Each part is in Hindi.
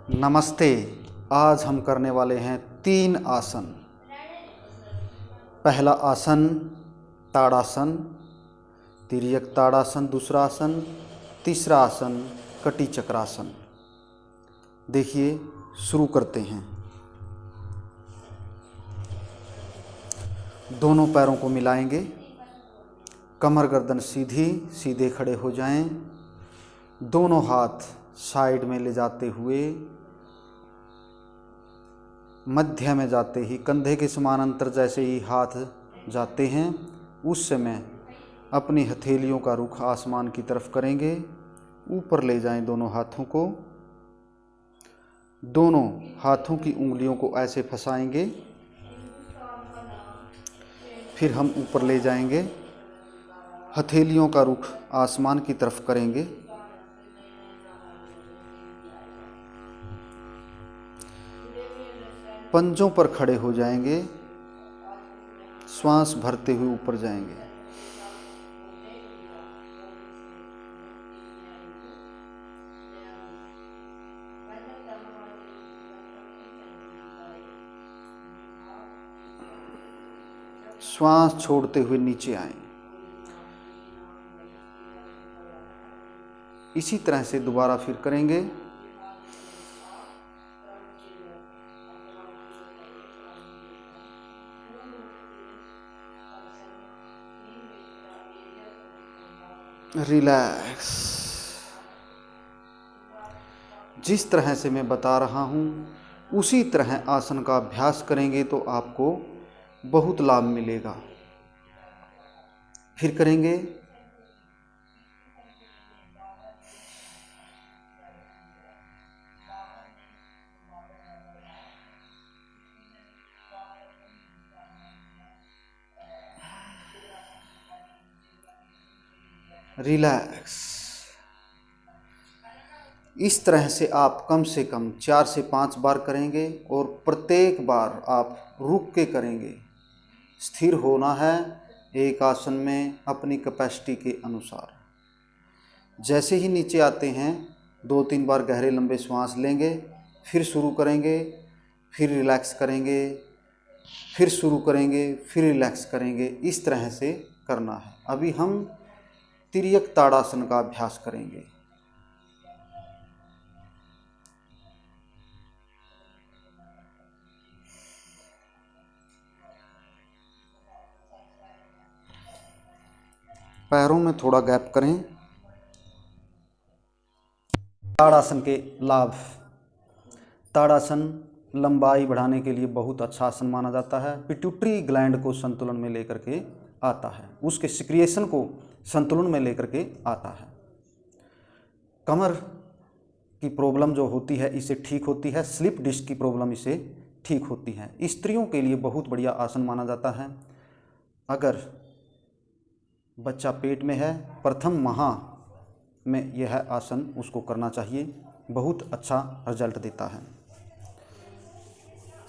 नमस्ते। आज हम करने वाले हैं 3 आसन। पहला आसन ताड़ासन, तिर्यक ताड़ासन दूसरा आसन, तीसरा आसन कटी चक्रासन। देखिए, शुरू करते हैं। दोनों पैरों को मिलाएंगे, कमर गर्दन सीधी, सीधे खड़े हो जाएं। दोनों हाथ साइड में ले जाते हुए मध्य में जाते ही कंधे के समानांतर जैसे ही हाथ जाते हैं उस समय अपनी हथेलियों का रुख आसमान की तरफ करेंगे। ऊपर ले जाएं दोनों हाथों को। दोनों हाथों की उंगलियों को ऐसे फंसाएंगे, फिर हम ऊपर ले जाएंगे, हथेलियों का रुख आसमान की तरफ करेंगे। पंजों पर खड़े हो जाएंगे, श्वास भरते हुए ऊपर जाएंगे। श्वास छोड़ते हुए नीचे आएं। इसी तरह से दोबारा फिर करेंगे। रिलैक्स। जिस तरह से मैं बता रहा हूँ उसी तरह आसन का अभ्यास करेंगे तो आपको बहुत लाभ मिलेगा। फिर करेंगे। रिलैक्स। इस तरह से आप कम से कम 4 से 5 बार करेंगे और प्रत्येक बार आप रुक के करेंगे। स्थिर होना है एक आसन में अपनी कैपेसिटी के अनुसार। जैसे ही नीचे आते हैं 2-3 बार गहरे लंबे सांस लेंगे, फिर शुरू करेंगे, फिर रिलैक्स करेंगे, फिर शुरू करेंगे, फिर रिलैक्स करेंगे। इस तरह से करना है। अभी हम तिर्यक ताड़ासन का अभ्यास करेंगे। पैरों में थोड़ा गैप करें। ताड़ासन के लाभ। ताड़ासन लंबाई बढ़ाने के लिए बहुत अच्छा आसन माना जाता है। पिट्यूटरी ग्लैंड को संतुलन में लेकर के आता है, उसके सिक्रिएशन को संतुलन में लेकर के आता है। कमर की प्रॉब्लम जो होती है इसे ठीक होती है। स्लिप डिस्क की प्रॉब्लम इसे ठीक होती है। स्त्रियों के लिए बहुत बढ़िया आसन माना जाता है। अगर बच्चा पेट में है, प्रथम माह में यह आसन उसको करना चाहिए, बहुत अच्छा रिजल्ट देता है।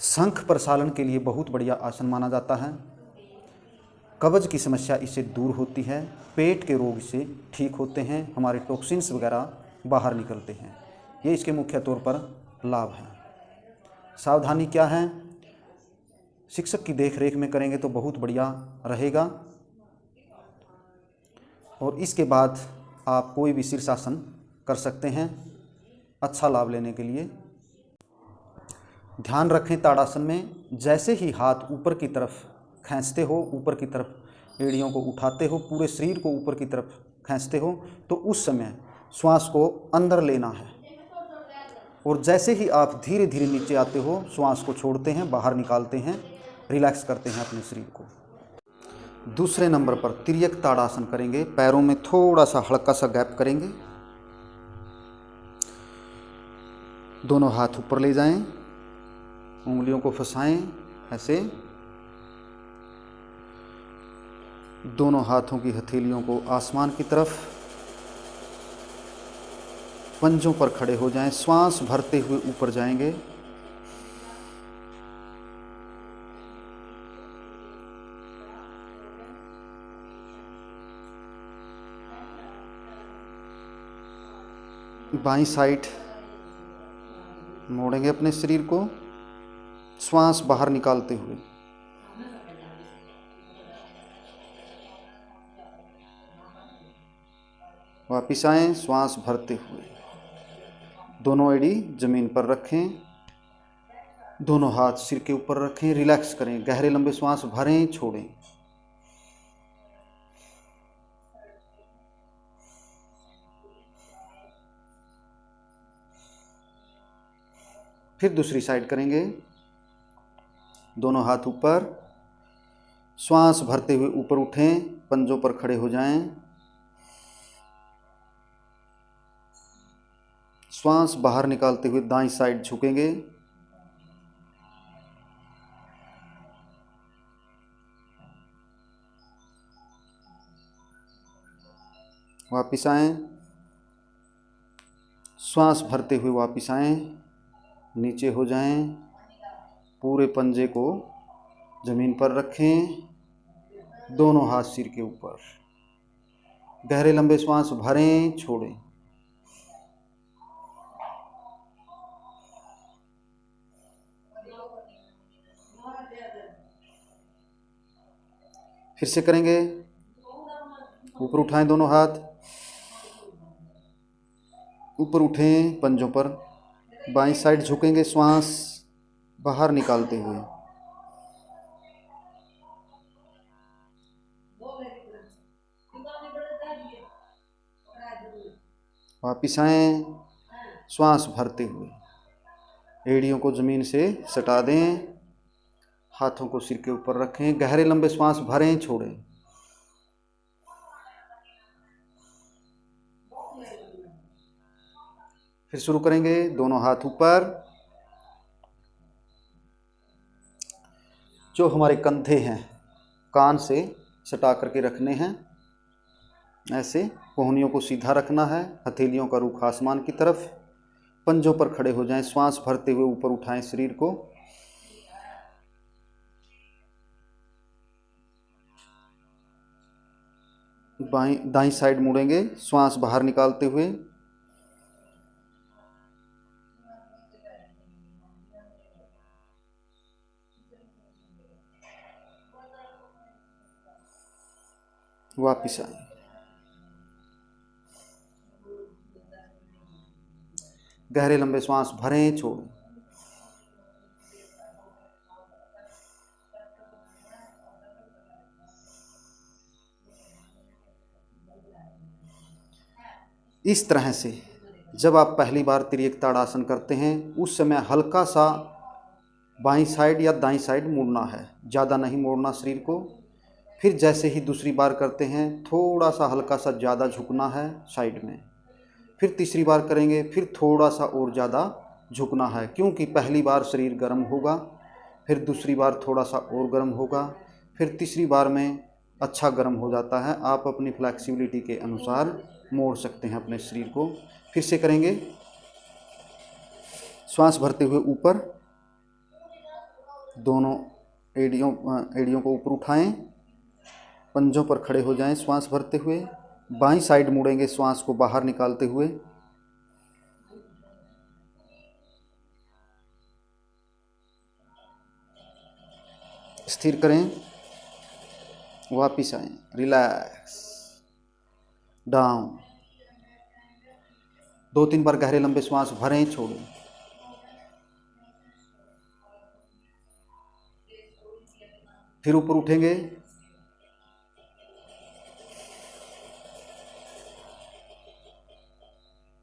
शंख प्रसालन के लिए बहुत बढ़िया आसन माना जाता है। कब्ज की समस्या इससे दूर होती है, पेट के रोग इससे ठीक होते हैं, हमारे टॉक्सिन्स वगैरह बाहर निकलते हैं। ये इसके मुख्य तौर पर लाभ हैं। सावधानी क्या है? शिक्षक की देखरेख में करेंगे तो बहुत बढ़िया रहेगा। और इसके बाद आप कोई भी शीर्षासन कर सकते हैं अच्छा लाभ लेने के लिए। ध्यान रखें ताड़ासन में जैसे ही हाथ ऊपर की तरफ खींचते हो, ऊपर की तरफ एड़ियों को उठाते हो, पूरे शरीर को ऊपर की तरफ खींचते हो, तो उस समय श्वास को अंदर लेना है। और जैसे ही आप धीरे धीरे नीचे आते हो श्वास को छोड़ते हैं, बाहर निकालते हैं, रिलैक्स करते हैं अपने शरीर को। दूसरे नंबर पर तिर्यक ताड़ासन करेंगे। पैरों में थोड़ा सा हल्का सा गैप करेंगे। दोनों हाथ ऊपर ले जाएं, उंगलियों को फंसाएं ऐसे। दोनों हाथों की हथेलियों को आसमान की तरफ, पंजों पर खड़े हो जाएं। श्वास भरते हुए ऊपर जाएंगे। बाईं साइड मोड़ेंगे अपने शरीर को, श्वास बाहर निकालते हुए। वापिस आएं, श्वास भरते हुए। दोनों एड़ी जमीन पर रखें, दोनों हाथ सिर के ऊपर रखें, रिलैक्स करें, गहरे लंबे श्वास भरें, छोड़ें। फिर दूसरी साइड करेंगे। दोनों हाथ ऊपर, श्वास भरते हुए ऊपर उठें, पंजों पर खड़े हो जाएं। श्वास बाहर निकालते हुए दाईं साइड झुकेंगे। वापिस आएं, श्वास भरते हुए वापिस आएं, नीचे हो जाएं, पूरे पंजे को जमीन पर रखें, दोनों हाथ सिर के ऊपर। गहरे लंबे श्वास भरें, छोड़ें। फिर से करेंगे। ऊपर उठाएं दोनों हाथ, ऊपर उठें पंजों पर, बाईं साइड झुकेंगे, श्वास बाहर निकालते हुए। वापिस आएं, श्वास भरते हुए। एड़ियों को ज़मीन से सटा दें, हाथों को सिर के ऊपर रखें, गहरे लंबे श्वास भरें, छोड़ें। फिर शुरू करेंगे। दोनों हाथ ऊपर, जो हमारे कंधे हैं कान से सटा करके रखने हैं, ऐसे कोहनियों को सीधा रखना है, हथेलियों का रुख आसमान की तरफ। पंजों पर खड़े हो जाएं, श्वास भरते हुए ऊपर उठाएं शरीर को। दाईं साइड मुड़ेंगे, श्वास बाहर निकालते हुए। वापिस आए, गहरे लंबे श्वास भरें, छोड़ें। इस तरह से जब आप पहली बार तिर्यक ताड़ासन करते हैं, उस समय हल्का सा बाईं साइड या दाईं साइड मुड़ना है, ज़्यादा नहीं मोड़ना शरीर को। फिर जैसे ही दूसरी बार करते हैं, थोड़ा सा हल्का सा ज़्यादा झुकना है साइड में। फिर तीसरी बार करेंगे, फिर थोड़ा सा और ज़्यादा झुकना है, क्योंकि पहली बार शरीर गर्म होगा, फिर दूसरी बार थोड़ा सा और गर्म होगा, फिर तीसरी बार में अच्छा गर्म हो जाता है। आप अपनी फ्लैक्सिबिलिटी के अनुसार मोड़ सकते हैं अपने शरीर को। फिर से करेंगे। श्वास भरते हुए ऊपर, दोनों एड़ियों को ऊपर उठाएं, पंजों पर खड़े हो जाएं, श्वास भरते हुए। बाईं साइड मुड़ेंगे, श्वास को बाहर निकालते हुए। स्थिर करें, वापिस आएं, रिलैक्स, डाउन। 2-3 बार गहरे लंबे श्वास भरें, छोड़ें। फिर ऊपर उठेंगे,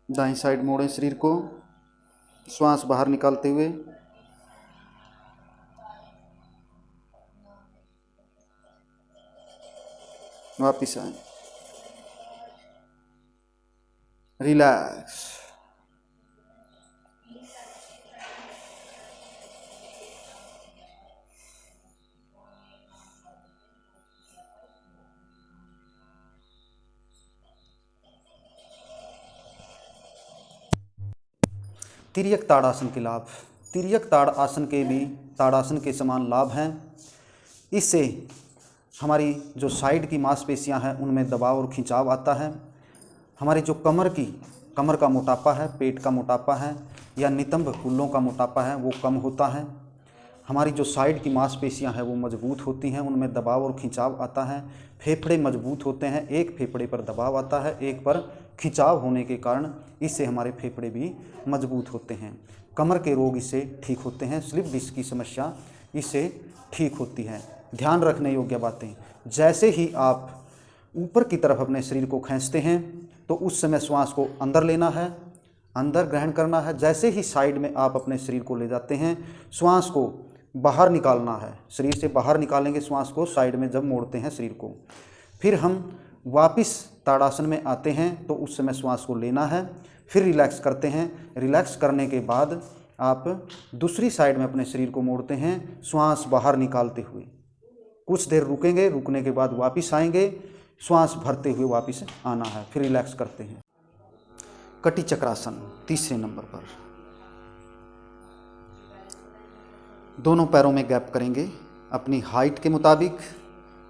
दाईं साइड मोड़ें शरीर को, श्वास बाहर निकालते हुए। वापिस आएं, रिलैक्स। तिर्यक ताड़ासन के लाभ। तिर्यक ताड़ासन के भी ताड़ासन के समान लाभ हैं। इससे हमारी जो साइड की मांसपेशियां हैं उनमें दबाव और खिंचाव आता है। हमारी जो कमर का मोटापा है, पेट का मोटापा है, या नितंब कूल्हों का मोटापा है वो कम होता है। हमारी जो साइड की मांसपेशियां हैं वो मजबूत होती हैं, उनमें दबाव और खिंचाव आता है। फेफड़े मजबूत होते हैं, एक फेफड़े पर दबाव आता है, एक पर खिंचाव होने के कारण इससे हमारे फेफड़े भी मजबूत होते हैं। कमर के रोग इससे ठीक होते हैं। स्लिप डिस्क की समस्या इससे ठीक होती है। ध्यान रखने योग्य बातें, जैसे ही आप ऊपर की तरफ अपने शरीर को खींचते हैं तो उस समय श्वास को अंदर लेना है, अंदर ग्रहण करना है। जैसे ही साइड में आप अपने शरीर को ले जाते हैं, श्वास को बाहर निकालना है। शरीर से बाहर निकालेंगे श्वास को साइड में जब मोड़ते हैं शरीर को। फिर हम वापस ताड़ासन में आते हैं तो उस समय श्वास को लेना है, फिर रिलैक्स करते हैं। रिलैक्स करने के बाद आप दूसरी साइड में अपने शरीर को मोड़ते हैं, श्वास बाहर निकालते हुए। कुछ देर रुकेंगे, रुकने के बाद वापस आएंगे, श्वास भरते हुए वापस आना है, फिर रिलैक्स करते हैं। कटी चक्रासन तीसरे नंबर पर। दोनों पैरों में गैप करेंगे अपनी हाइट के मुताबिक,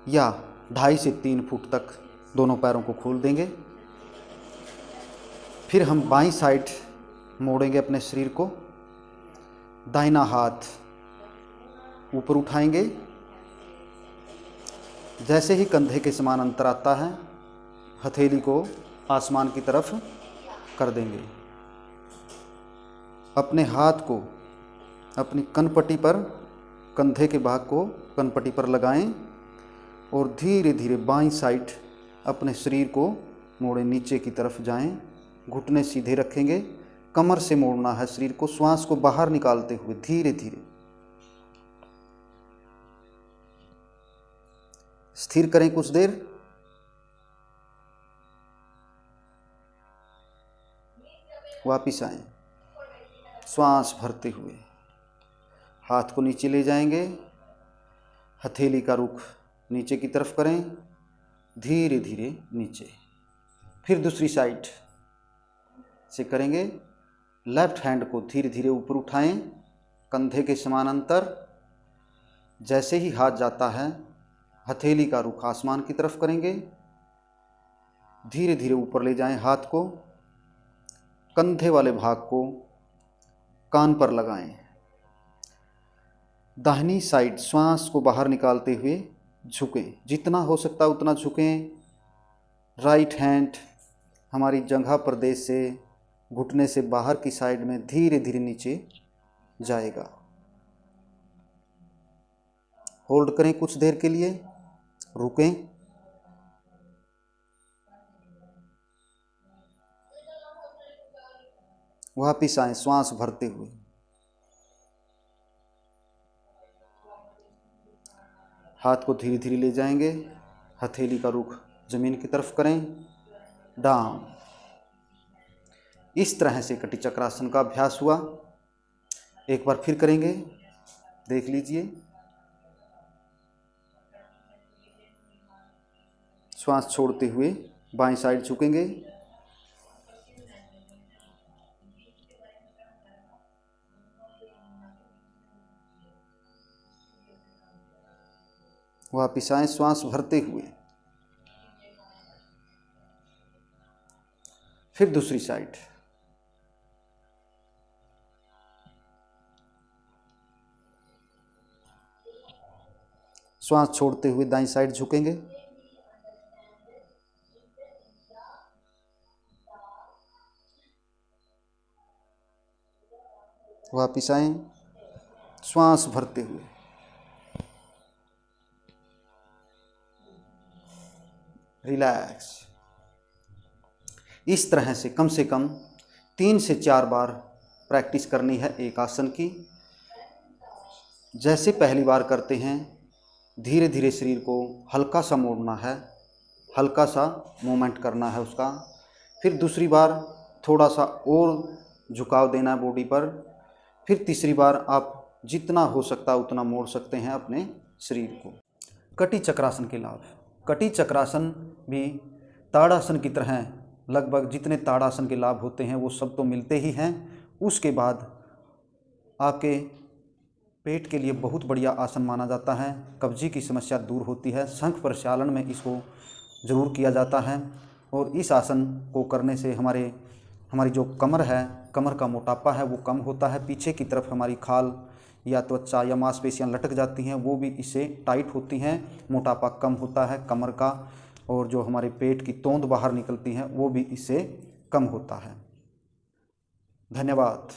या 2.5 से 3 फुट तक दोनों पैरों को खोल देंगे। फिर हम बाईं साइड मोड़ेंगे अपने शरीर को, दाहिना हाथ ऊपर उठाएंगे। जैसे ही कंधे के समान अंतर आता है, हथेली को आसमान की तरफ कर देंगे। अपने हाथ को अपनी कनपट्टी पर, कंधे के भाग को कनपट्टी पर लगाएं और धीरे धीरे बाईं साइड अपने शरीर को मोड़ें, नीचे की तरफ जाएं। घुटने सीधे रखेंगे, कमर से मोड़ना है शरीर को, श्वास को बाहर निकालते हुए धीरे धीरे। स्थिर करें कुछ देर। वापिस आएं, श्वास भरते हुए हाथ को नीचे ले जाएंगे, हथेली का रुख नीचे की तरफ करें, धीरे धीरे नीचे। फिर दूसरी साइड से करेंगे। लेफ्ट हैंड को धीरे धीरे ऊपर उठाएं, कंधे के समान अंतर। जैसे ही हाथ जाता है, हथेली का रुख आसमान की तरफ करेंगे, धीरे धीरे ऊपर ले जाएं हाथ को, कंधे वाले भाग को कान पर लगाएं। दाहिनी साइड श्वास को बाहर निकालते हुए झुकें, जितना हो सकता उतना झुकें। राइट हैंड हमारी जंघा प्रदेश से, घुटने से बाहर की साइड में धीरे धीरे नीचे जाएगा। होल्ड करें कुछ देर के लिए, रुकें। वापिस आएं श्वास भरते हुए। हाथ को धीरे धीरे ले जाएंगे, हथेली का रुख जमीन की तरफ करें, डाउन। इस तरह से कटी चक्रासन का अभ्यास हुआ। एक बार फिर करेंगे, देख लीजिए। श्वास छोड़ते हुए बाईं साइड झुकेंगे, वापिस आएं श्वास भरते हुए। फिर दूसरी साइड। श्वास छोड़ते हुए दाईं साइड झुकेंगे, वापिस आएं श्वास भरते हुए। रिलैक्स। इस तरह से कम 3 से 4 बार प्रैक्टिस करनी है एक आसन की। जैसे पहली बार करते हैं, धीरे धीरे शरीर को हल्का सा मोड़ना है, हल्का सा मूवमेंट करना है उसका। फिर दूसरी बार थोड़ा सा और झुकाव देना है बॉडी पर। फिर तीसरी बार आप जितना हो सकता उतना मोड़ सकते हैं अपने शरीर को। कटी चक्रासन के लाभ। कटी चक्रासन भी ताड़ासन की तरह लगभग जितने ताड़ासन के लाभ होते हैं वो सब तो मिलते ही हैं। उसके बाद आपके पेट के लिए बहुत बढ़िया आसन माना जाता है। कब्जी की समस्या दूर होती है। शंख प्रचालन में इसको ज़रूर किया जाता है और इस आसन को करने से हमारे हमारी जो कमर है, कमर का मोटापा है वो कम होता है। पीछे की तरफ हमारी खाल या त्वचा या मांसपेशियां लटक जाती हैं, वो भी इससे टाइट होती हैं, मोटापा कम होता है कमर का। और जो हमारे पेट की तोंद बाहर निकलती हैं वो भी इससे कम होता है। धन्यवाद।